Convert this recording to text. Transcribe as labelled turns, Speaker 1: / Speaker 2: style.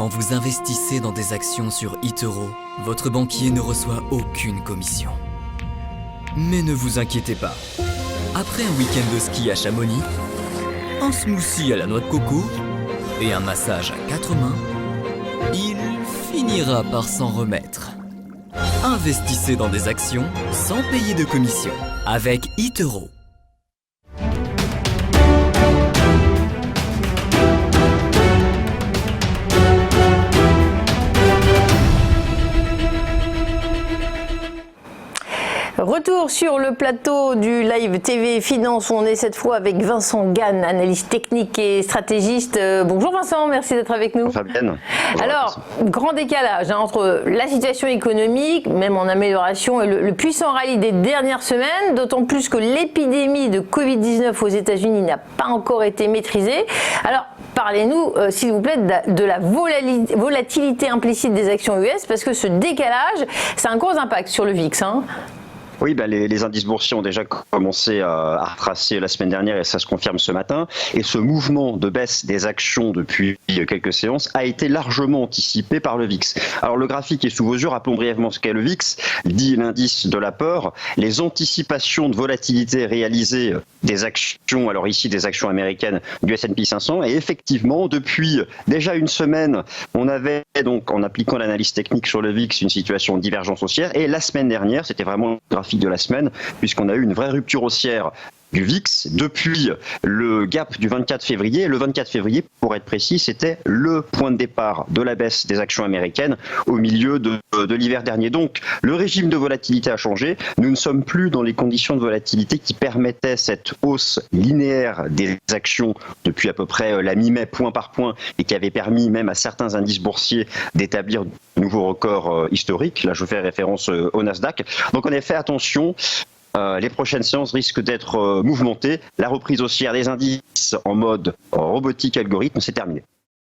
Speaker 1: Quand vous investissez dans des actions sur eToro, votre banquier ne reçoit aucune commission. Mais ne vous inquiétez pas. Après un week-end de ski à Chamonix, un smoothie à la noix de coco et un massage à 4 mains, il finira par s'en remettre. Investissez dans des actions sans payer de commission avec eToro.
Speaker 2: Retour sur le plateau du Live TV Finance où on est cette fois avec Vincent Gane, analyste technique et stratégiste. Bonjour Vincent, merci d'être avec nous.
Speaker 3: Fabienne.
Speaker 2: Alors, grand décalage entre la situation économique, même en amélioration, et le puissant rallye des dernières semaines, d'autant plus que l'épidémie de Covid-19 aux États-Unis n'a pas encore été maîtrisée. Alors, parlez-nous, s'il vous plaît, de la volatilité implicite des actions US, parce que ce décalage, ça a un gros impact sur le VIX.
Speaker 3: Oui, les indices boursiers ont déjà commencé à retracer la semaine dernière et ça se confirme ce matin. Et ce mouvement de baisse des actions depuis quelques séances a été largement anticipé par le VIX. Alors le graphique est sous vos yeux, rappelons brièvement ce qu'est le VIX, dit l'indice de la peur. Les anticipations de volatilité réalisées des actions, alors ici des actions américaines du S&P 500. Et effectivement, depuis déjà une semaine, on avait donc, en appliquant l'analyse technique sur le VIX, une situation de divergence haussière. Et la semaine dernière, c'était vraiment le graphique de la semaine, puisqu'on a eu une vraie rupture haussière du VIX depuis le gap du 24 février. Le 24 février, pour être précis, c'était le point de départ de la baisse des actions américaines au milieu de l'hiver dernier. Donc, le régime de volatilité a changé. Nous ne sommes plus dans les conditions de volatilité qui permettaient cette hausse linéaire des actions depuis à peu près la mi-mai, point par point, et qui avait permis même à certains indices boursiers d'établir de nouveaux records historiques. Là, je fais référence au Nasdaq. Donc, en effet, attention. Les prochaines séances risquent d'être mouvementées. La reprise haussière des indices en mode robotique algorithme, c'est terminé.